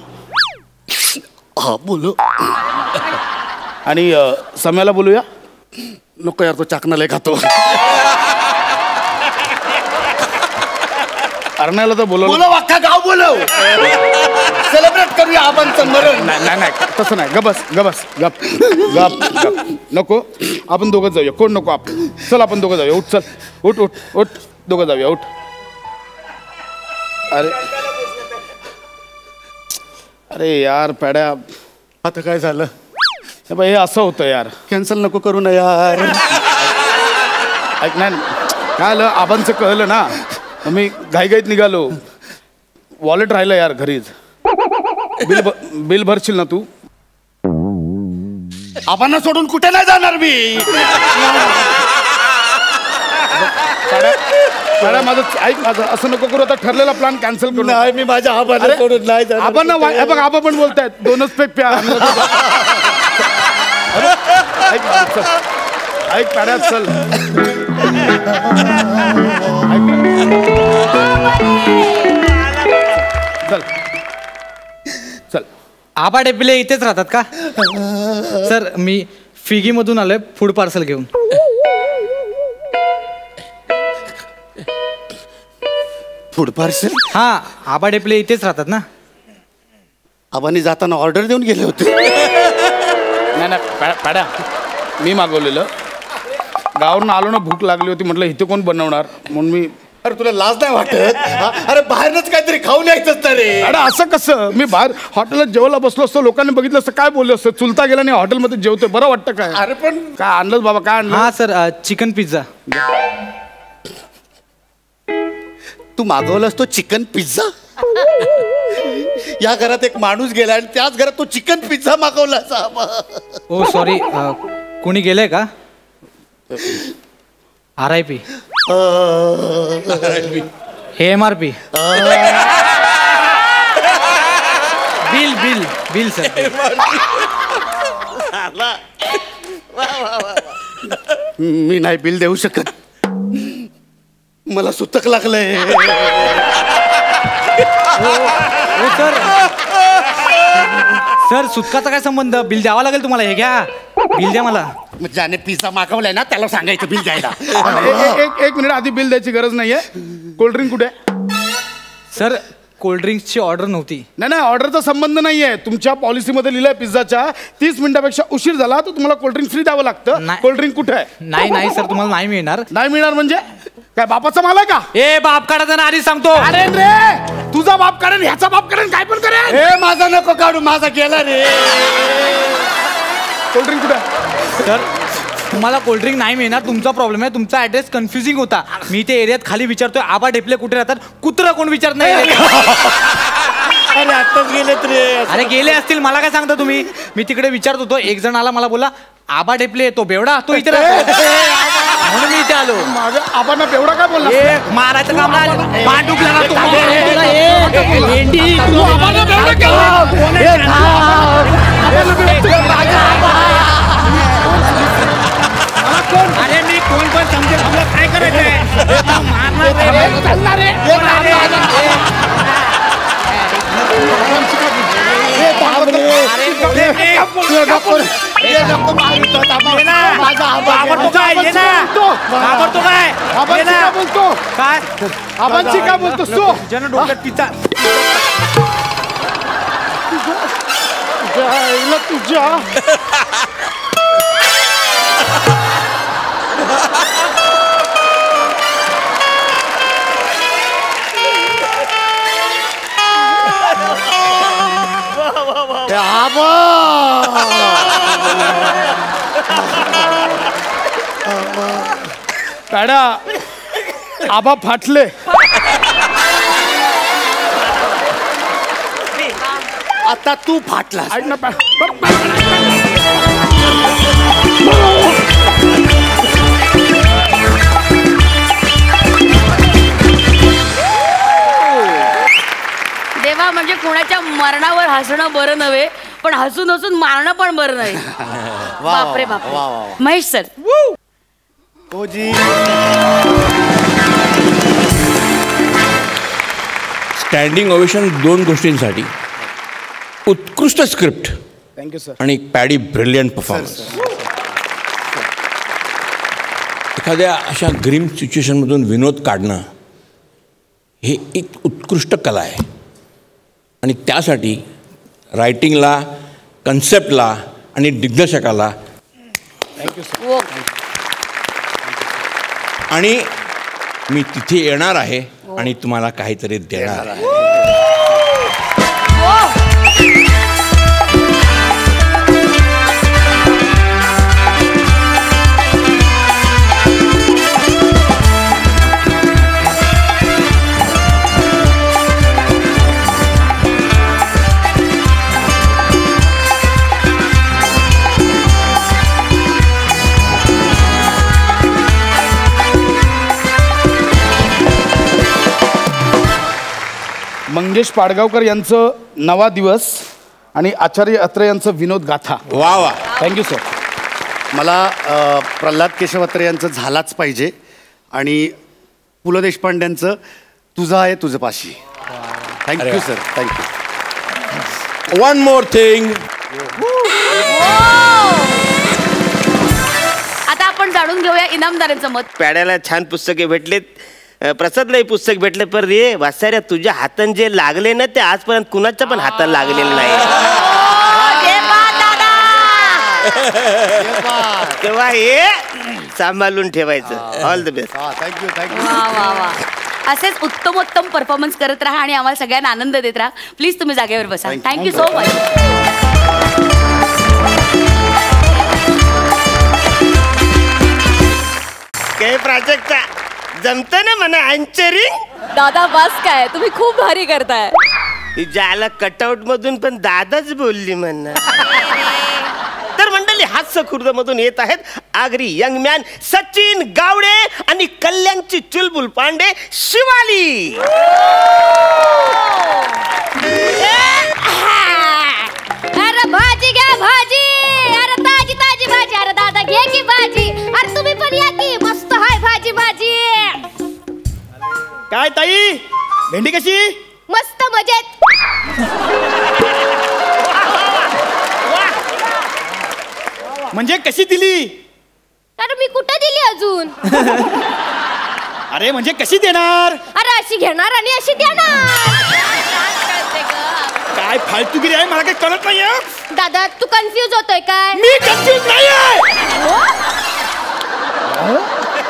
हा बोलू. आणि सम्याला बोलूया? नको यार, तो चाकणा लय खातो. अरण्याला तर बोलव. बोलव, अख्खा गाव बोलव. सेलिब्रेट करूया आबांचं मरण. नाही तसं नाही. गबस गबस गप गप गप. नको, आपण दोघं जाऊया. कोण नको? आपण चल, आपण दोघं जाऊया. उठ, चल, उठ उठ उठ, दोघं जाऊया. उठ. अरे यार पॅड्या, आता काय झालं? हे असं होतं यार. कॅन्सल नको करू ना यार. ऐक नाही, काय आलं, आबांचं कळलं ना, मी घाईघाईत निघालो. वॉलेट राहिलं यार घरीच. बिल भरशील ना तू? आबांना सोडून कुठे नाही जाणार मी. माझं ऐक, माझं असं नको करू. आता ठरलेला प्लॅन कॅन्सल करू. नाही, मी माझ्या आबांना सोडून नाही जाणार. आपण बघ, आबा पण बोलतायत, दोनच पे प्या. ऐक पॅड्यात, चल. चल चल. आबा डेपिले इथेच राहतात का? सर, मी फिगीमधून आलोय फूड पार्सल घेऊन. Food parcel? हा, आबा डेपिले इथेच राहतात ना? आबांनी जाताना ऑर्डर देऊन गेले होते. नाही पॅड्या, मी मागवलेलं. गावावरून आलो ना, भूक लागली होती, म्हटलं इथे कोण बनवणार, म्हणून मी. अरे तुला लाज नाही वाटत? अरे बाहेरच काहीतरी खाऊन यायचं ना रे. अरे असं कसं? मी बाहेर हॉटेलात जेवायला बसलो असतो, लोकांनी बघितलं असतं, काय बोललं असतं? चुलता गेला नाही, हॉटेलमध्ये जेवतोय, बरं वाटतं काय? अरे पण काय आणलं बाबा, काय आणलं? हा सर, चिकन पिझ्झा. तू मागवलास तो चिकन पिझ्झा? या घरात एक माणूस गेला आणि त्याच घरात तो चिकन पिझ्झा मागवलास? ओ सॉरी, कोणी गेलंय का? RIP. हे MRP. Bill sir. मी नाही बिल देऊ शकत, मला सुतक लागलंय. सर, सुटकाचा काय संबंध? बिल द्यावा लागेल तुम्हाला. हे घ्या, बिल द्या मला. ज्याने पिझ्झा मागवलाय ना त्याला सांगायचं बिल द्यायला. एक मिनिट, आधी बिल द्यायची गरज नाहीये. कोल्ड्रिंक कुठे? सर, कोल्ड्रिंक्सची ऑर्डर नव्हती. नाही, ऑर्डरचा संबंध नाहीये. तुमच्या पॉलिसीमध्ये लिहिलंय पिझ्झाच्या 30 मिनिटापेक्षा उशीर झाला तर तुम्हाला कोल्ड्रिंक फ्री द्यावं लागतं. कोल्ड्रिंक कुठे आहे? नाही सर, तुम्हाला नाही मिळणार. नाही मिळणार म्हणजे काय? बापाचा माल आहे का? ए, बाप काढायचा ना, आधी सांगतो. अरे रे, तुझा बाप करेन, ह्याचा बाप करेन, काय पण करेन. हे माझा नको काढू, माझा गेला रे. कोल्ड्रिंक कुठे आहे? सर, तुम्हाला कोल्ड्रिंक नाही मिळणार, तुमचा प्रॉब्लेम आहे. तुमचा ऍड्रेस कन्फ्युजिंग होता. मी ते एरियात खाली विचारतोय, आबा डेपले कुठे राहतात, कुत्रा कोण विचारत नाही. अरे आताच गेलेत रे. अरे गेले असतील, मला काय सांगता तुम्ही? मी तिकडे विचारत होतो, एक जण आला, मला बोला आबा डेपले, तो बेवडा, तो इथे म्हणून मी इथे आलो. माझ्या आबांना बेवडा काय बोलला? मारायचं काम तू आबांना बेवडा केलं? कोण पण समजेल आपलं काय करायचंय बोलतो काय आबांशी का बोलतोस तू जन डोक्यात तिचा तुझ्या पॅडा आबा फाटले आता तू फाटला ऐक ना देवा म्हणजे कोणाच्या मरणावर हसणं बरं नव्हे पण हसून हसून मारणं पण बरं नाही. बापरे बापरे. महेश सर स्टँडिंग ओवेशन 2 गोष्टींसाठी. उत्कृष्ट स्क्रिप्ट थँक्यू सर आणि पॅडी ब्रिलियंट परफॉर्मन्स. एखाद्या अशा ग्रीम सिच्युएशनमधून विनोद काढणं हे एक उत्कृष्ट कला आहे आणि त्यासाठी रायटिंगला, कन्सेप्टला आणि दिग्दर्शकाला थँक्यू सर. आणि मी तिथे येणार आहे आणि तुम्हाला काहीतरी देणार आहे. मंगेश पाडगावकर यांचं नवा दिवस आणि आचार्य अत्रे यांचं विनोद गाथा. वा वा. Thank you sir. मला प्रल्हाद केशव अत्रे यांचं झालाच पाहिजे आणि पु ल देशपांड्यांचं तुझं आहे तुझं पाशी. Thank you sir. Thank you. One more thing. आता आपण जाणून घेऊया इनामदारांचं मत. पॅड्याला छान पुस्तके भेटलेत, प्रसादलाही पुस्तक भेटले, पण रे वासाऱ्या तुझ्या हातान जे लागले ना ते आजपर्यंत कुणाच्या पण हाताला लागलेलं नाही. तेव्हा हे सांभाळून ठेवायचं. All the best. Thank you. Thank you. वा वा वा. असेच उत्तमोत्तम परफॉर्मन्स करत राहा आणि आम्हाला सगळ्यांना आनंद देत राहा. प्लीज तुम्ही जागेवर बसा. Thank you so much. काही प्राजक्ता जमतं ना म्हणा अँचरिंग. दादा बस काय तुम्ही खूप भारी करताय. ज्याला कटआउट मधून पण दादाच बोलली म्हणा. तर मंडळी हास्य खुर्द मधून येत आहेत आगरी यंग मॅन सचिन गावडे आणि कल्याणची चुलबुल पांडे शिवाली. अरे भाजी घ्या भाजी. अरे ताजी ताजी भाजी. अरे दादा घे की भाजी. अरे तुम्ही पण या की मस्त हाय भाजी भाजी. काय ताई भेंडी कशी? मस्त मजेत. म्हणजे कशी दिली? अरे मी कुठं दिली अजून? अरे म्हणजे कशी देणार? अरे अशी घेणार आणि अशी देणार. काय फालतूगिरी आहे मला काही कळत नाहीये. दादा तू कन्फ्यूज होतोय काय? मी कन्फ्यूज नाहीये.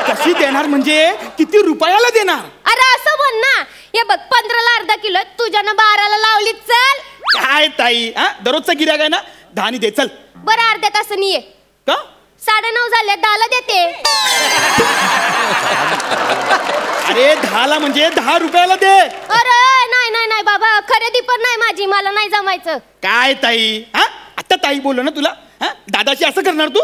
कशी देणार म्हणजे किती रुपयाला देणार? अरे असं म्हण ना. हे बघ 15ला अर्धा किलो तुझ्यानं 12ला लावली. चल. काय ताई दररोजचा गिऱ्हाईक आहे ना. 10 दे चल. बरं अर्ध्या तासानी ये. का? 9:30 झाले 10ला देते. अरे 10ला म्हणजे 10 रुपयाला दे. अरे नाही नाही नाही बाबा खरेदी पण नाही माझी. मला नाही जमायचं. काय ताई आता ताई बोललो ना तुला. दादाशी असं करणार तू?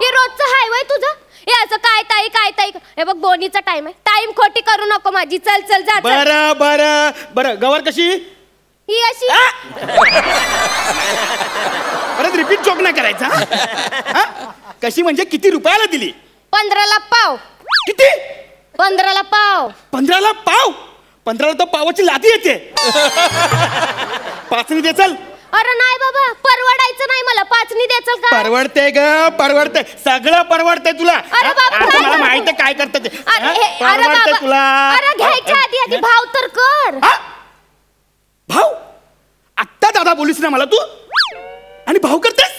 हे रोजचं हायवे तुझं. हे असं काय ताई. हे बघ बोनीचा टाइम आहे. टाइम खोटी करू नको माझी. चल चल जा. बरं बरं बरं गवर कशी? ही अशी. परत रिपीट जोक नाही करायचा. कशी म्हणजे किती रुपयाला दिली? 15ला पाव. किती? 15ला पाव. 15ला पाव? 15ला तर पावाची लादी येते. 5 दे चल. अरे नाही बाबा, परवडायचं नाही मला. 5 द्याचल का? परवडते ग, परवडते, सगळं परवडते तुला. अरे बाबा, आता मला माहिती काय करते ते. अरे परवडते तुला. अरे घ्यायच्या आधी भाव तर कर. भाऊ? आत्ता दादा बोलीस ना मला तू, आणि भाऊ करतेस?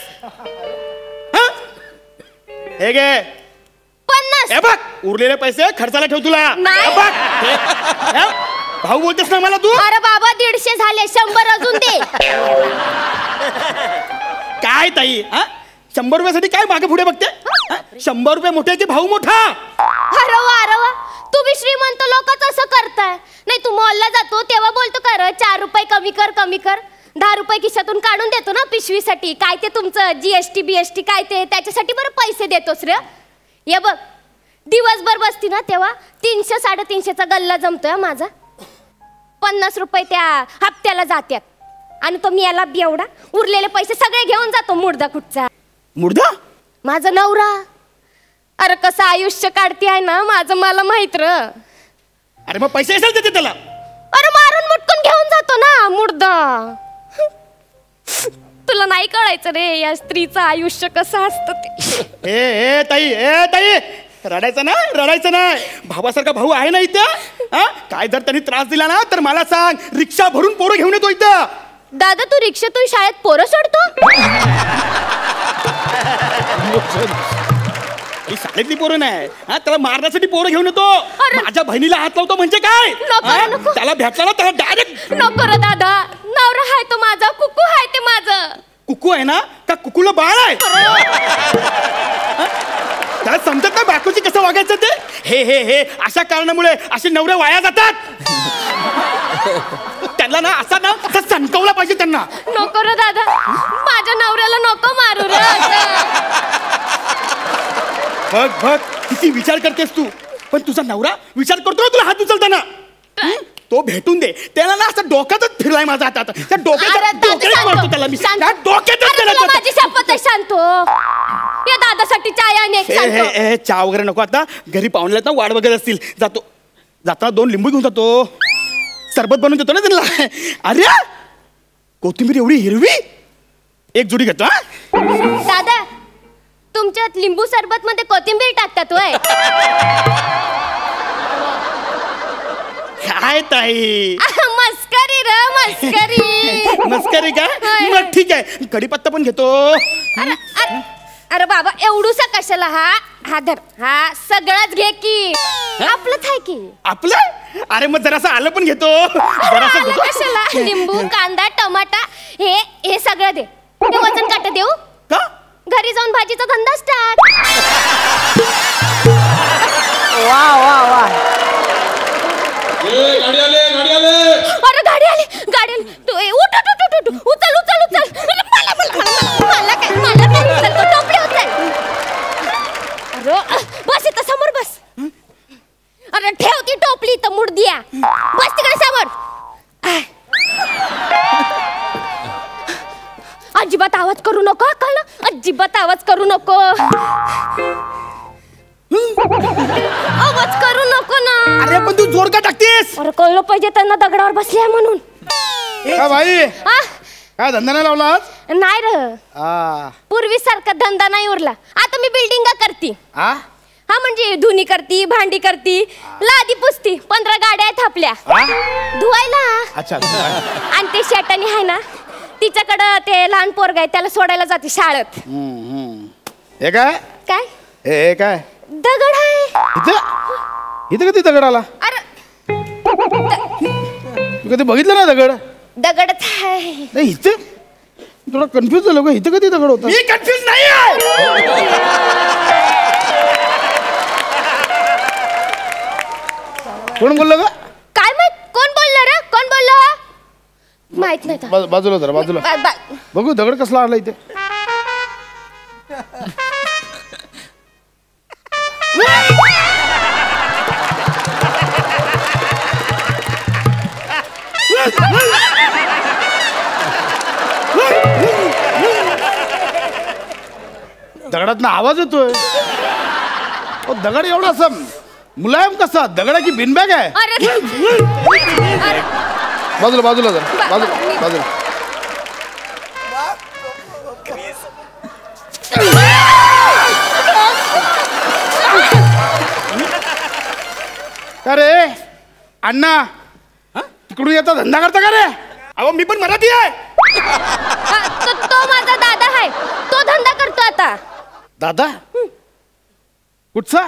हे घे 50. हे बघ, उरलेले पैसे खर्चाला ठेव तुला. नाही. हे बघ, हे, भाऊ बोलतेस ना मला तू? अरे बाबा 150 झाले, 100 अजून दे. काय ताई, 100 रुपयासाठी काय मागे पुढे बघते? 100 रुपये मोठे की भाऊ मोठा? अरे वा, तुम्ही श्रीमंत लोकच असं करताय. नाही तू मॉलला जातो तेव्हा बोलतो का रे 4 रुपये कमी कर. 10 रुपये खिशातून काढून देतो ना पिशवीसाठी. काय ते तुमचं GST BST काय ते, त्याच्यासाठी बरं पैसे देतोस रे. ये बघ, दिवसभर बसती ना तेव्हा 300-350चा गल्ला जमतोय माझा. 50 रुपये त्या हप्त्याला जात्यात, आणि तो मी याला बेवडा उरलेले पैसे सगळे घेऊन जातो मुर्दा कुठचा. मुर्दा? माझा नवरा. अरे कसं आयुष्य काढते आहे ना माझं, मला माहित र. अरे मग पैसे असेल देते त्याला. अरे मारून मुटकून घेऊन जातो ना मुर्दा. तुला नाही कळायचं रे या स्त्रीचं आयुष्य कसं असतं ते. ए ताई, रडायचं नाही. भावासारखा भाऊ आहे ना इथं. काय जर त्यांनी त्रास दिला ना तर मला सांग, रिक्षा भरून पोरं घेऊन येतो इथं. दादा तू रिक्षेतून शाळेत पोरं सोडतो? ही शाळेतली पोरं नाही, त्याला मारण्यासाठी पोरं घेऊन येतो. माझ्या बहिणीला हात लावतो म्हणजे काय? नको. त्याला भेटला ना त्याला डायरेक्ट. नको रे दादा, नवरा हाय तो माझा, कुकू हाय ते माझं. कुकू आहे ना, का कुकूला बाळ आहे? त्याला समजत नाही बायकोची कसं वागायचं ते. हे अशा कारणामुळे असे नवरे वाया जातात. त्यांना ना असा सणकवला पाहिजे त्यांना. नको रे दादा, माझ्या नवऱ्याला नको मारू रे. बघ किती विचार करतेस तू. पण तुझा नवरा विचार करतो तुला हात उचलताना. तो भेटून दे त्याला ना, असं डोक्यातच फिरलाय माझा हात. आता त्या डोक्यात मारतो त्याला मी. माझी शपथ आहे शांतो. या दादासाठी चाय आणि चहा वगैरे नको आता. घरी पाहुण्याला ना वाढ वगैरे असतील. जाताना 2 लिंबू घेऊन जातो, सरबत बनवून देतो ना त्यांना. अरे कोथिंबीर एवढी हिरवी, 1 जुडी घेतो. दादा तुमच्यात लिंबू सरबत मध्ये कोथिंबीर टाकतात वय? काय ताई, मस्करी रे मस्करी. मस्करी का? मग ठीक आहे, कढीपत्ता पण घेतो. अरे बाबा एवढूसा कशाला? हा धर, हा सगळंच घे की, आपलंच आहे की. आपलं? अरे मग जरासं आलं पण घेतो. कशाला? लिंबू कांदा टमाटा हे सगळं दे. ते वजन काटा देऊ का? घरी जाऊन भाजीचा धंदाच टाक. वा. गाडी आले. अरे गाडी आली. तू उठ उचल. मला काय उचलतो? टोपली उचल. अरे बस इथं समोर बस. अरे ठेव ती टोपली इथं मुडदिया. बस तिकडे समोर. अजिबात आवाज करू नको, कळलं? अजिबात आवाज करू नको. आवाज करू नको ना. अरे पण तू जोर का टाकतेस? अरे कळलं पाहिजे त्यांना दगडावर बसले म्हणून. का भाई काय धंदा नाही लावला आज? नाही र, पूर्वी सारखा धंदा नाही उरला. आता मी बिल्डिंग करती. हा म्हणजे धुनी करती, भांडी करती, लादी पुसती. 15 गाड्या आहेत आपल्या धुवायला. अच्छा. आणि ते शेटानी आहे ना, तिच्याकडं ते लहान पोरग आहे, त्याला सोडायला जाते शाळेत. हे काय काय हे काय दगड आहे इथं कधी दगड आला? अरे कधी बघितलं ना दगड? दगडच आहे. नाही इथे थोडा कन्फ्युज झालो का, इथं कधी दगड होता? मी कन्फ्युज नाही आहे. कोण बोललं का? काय माहित कोण बोललं रे? कोण बोललं माहित नाही. बाजूला जरा बाजूला बघू दगड कसला आला इथे. दगडात ना आवाज येतोय. दगड एवढा असं मुलायम कसा दगड की बिनबॅग आहे. बाजूला बाजूला जरा बाजूला बाजूला. अरे अण्णा तिकडून येता धंदा करता का रे? अहो मी पण मराठी आहे. तो माझा दादा आहे, तो धंदा करतो आता. दादा कुठचा?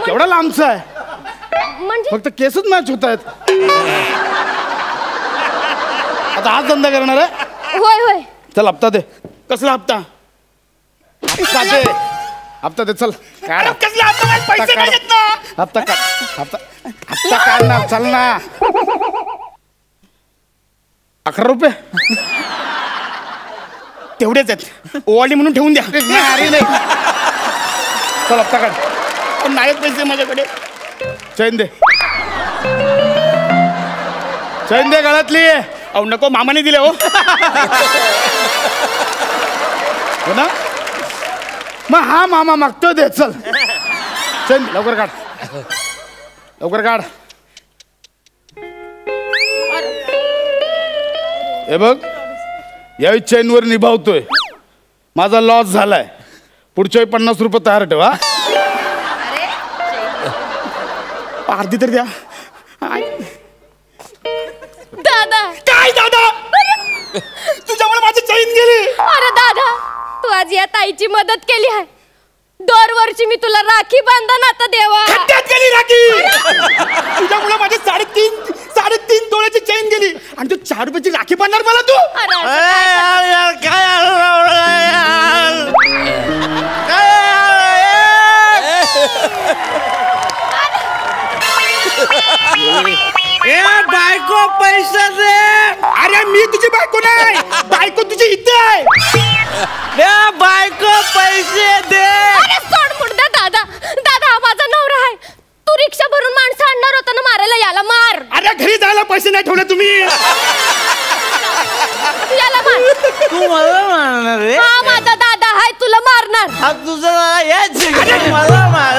केवढा लांबचा आहे? म्हणजे फक्त केसच मॅच होत आहेत. आता आज धंदा करणार आहे? होय होय. चल हप्ता दे. कसला हप्ता? हप्ता दे. हप्ता दे चल. कसला हप्ता? पैसे नाही देत ना. हप्ता काढ. हप्ता हप्ता काढ ना. चल ना. 11 रुपये तेवढेच आहेत. ओवाळी म्हणून ठेवून द्या. अरे नाही. चल हप्ता काढ. पण नाहीत पैसे माझ्याकडे. चैन दे. चैन दे गळ्यातली. अहो नको मामाने दिले हो ना. मग हा मामा मागतो दे. चल चैन लवकर काढ. लवकर काढ. हे बघ यावेळी चैनवर निभावतोय. माझा लॉस झालाय. पुढच्या 50 रुपये तयार ठेवा. अर्धी तर द्या. दादा. काय दादा? तुझ्यामुळे माझी चैन गेली. अरे दादा तू आज या ताईची मदत केली आहे. दरवर्षी मी तुला राखी बांधन आता देवा. खड्ड्यात गेली राखी. तुझ्यामुळे माझी 3.5 तोळ्याची चैन गेली आणि तू 4 रुपयाची राखी बांधणार मला तू. बायको पैसे दे. अरे मी तुझी बायको नाही. बायको तुझी इथे आहे. बायको पैसे दे. अरे सोड मुर्दा दादा. दादा हा माझा नवरा आहे. तू रिक्षा भरून माणसं आणणार होता ना मारायला. याला मार. अरे घरी जायला पैसे नाही ठेवले तुम्ही. याला मार. तू मला मारणार रे? हा माझा दादा आहे तुला मारणार. तुझं मला मार.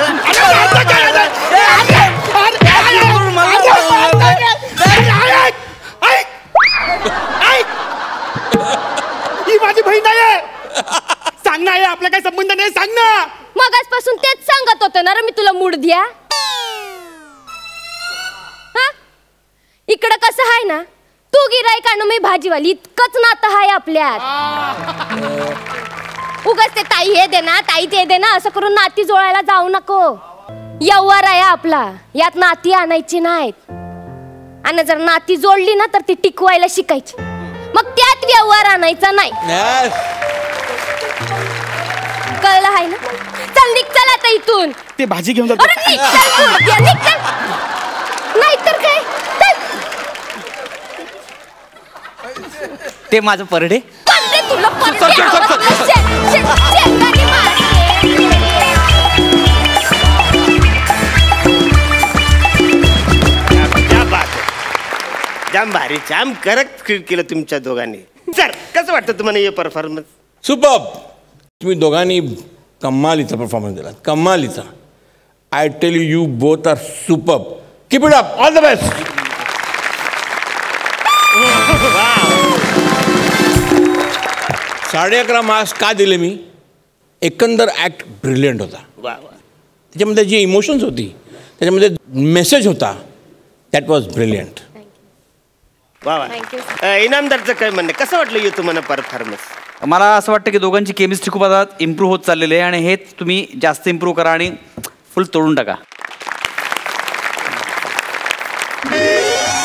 ही माझी बहीण आहे. सांग ना. आपला काही संबंध नाही. सांग ना. मगाचपासून तेच सांगत होते ना रे मी तुला मूड द्या. इकडं कसं आहे ना. तू गिराईक आणि मी भाजीवाली. इतकंच नातं आहे आपल्यात. उगाच ते ताई हे दे ना ताई ते दे ना असं करून नाती जोडायला जाऊ नको. व्यवहार आहे आपला. यात नाती आणायची नाहीत. आणि जर नाती जोडली ना तर ती टिकवायला शिकायची. मग त्यात व्यवहार आणायचा नाही. कळलं आहे ना. चल निघ. चल आता इथून. ते भाजी घेऊन जातो. नाहीतर काय. ते माझं परडे. तुला जाम भारी जाम करेक्ट केलं तुमच्या दोघांनी. सर कसं वाटतं तुम्हाला हे परफॉर्मन्स? सुपर्ब. तुम्ही दोघांनी कमालीचा परफॉर्मन्स दिला. कमालीचा. I tell you both are superb. Keep it up. All the best. 11.5 marks का दिले मी? एकंदर ॲक्ट ब्रिलियंट होता. त्याच्यामध्ये जी इमोशन्स होती त्याच्यामध्ये मेसेज होता. That was brilliant. वा वा. इनामदारचं काय म्हणणं? कसं वाटलं ये तुम्हाला परफॉर्मन्स? मला असं वाटतं की दोघांची केमिस्ट्री खूप आता इम्प्रूव्ह होत चाललेली आहे आणि हेच तुम्ही जास्त इम्प्रूव्ह करा आणि फुल तोडून टाका.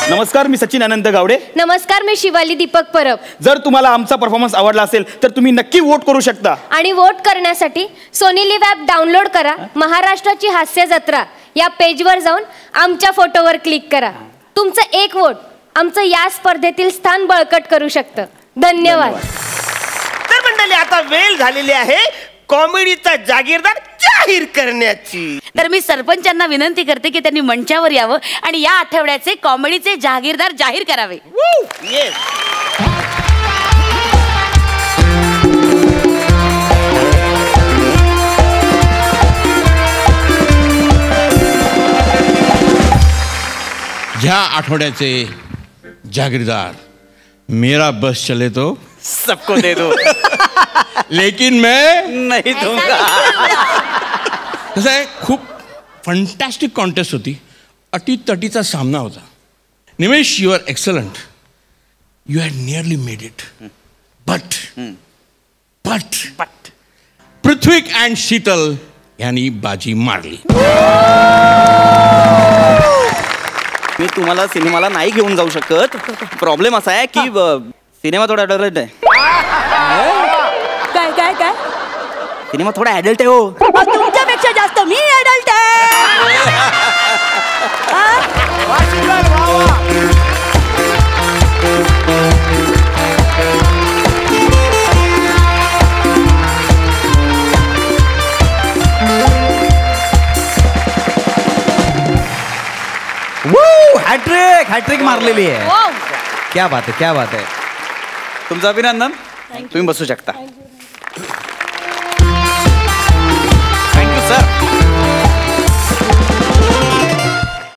नमस्कार मी सचिन अनंत गावडे. नमस्कार मी शिवाली दीपक परब. जर तुम्हाला आमचा परफॉर्मन्स आवडला असेल तर तुम्ही नक्की वोट करू शकता. आणि वोट करण्यासाठी सोनी लिव्ह ॲप डाउनलोड करा. महाराष्ट्राची हास्य जत्रा या पेजवर जाऊन आमच्या फोटोवर क्लिक करा. तुमचं एक वोट आमचं या स्पर्धेतील स्थान बळकट करू शकतं. धन्यवाद. तर मंडळी आता वेळ झालेली आहे कॉमेडीचा जागीरदार जाहीर करण्याची. तर मी सरपंचांना विनंती करते की त्यांनी मंचावर यावं आणि या आठवड्याचे कॉमेडीचे जागीरदार जाहीर करावे. येस. माझ्या आठवड्याचे जागीरदार. मेरा बस चले तो सबको दे दो. लेकिन मैं नाही दूंगा. कसं आहे, खूप फंटॅस्टिक कॉन्टेस्ट होती. अटीतटीचा सामना होता. Nimesh, you are excellent. You had nearly made it. But Prithvik and Sheetal यांनी बाजी मारली. मी तुम्हाला सिनेमाला नाही घेऊन जाऊ शकत. प्रॉब्लेम असा आहे की सिनेमा थोडा ॲडल्ट आहे. काय काय काय सिनेमा थोडा ॲडल्ट आहे हो. तुमच्यापेक्षा जास्त मी ऍडल्ट हॅट्रिक मारलेली आहे. क्या बात आहे, क्या बात आहे. तुमचं अभिनंदन. तुम्ही बसू शकता.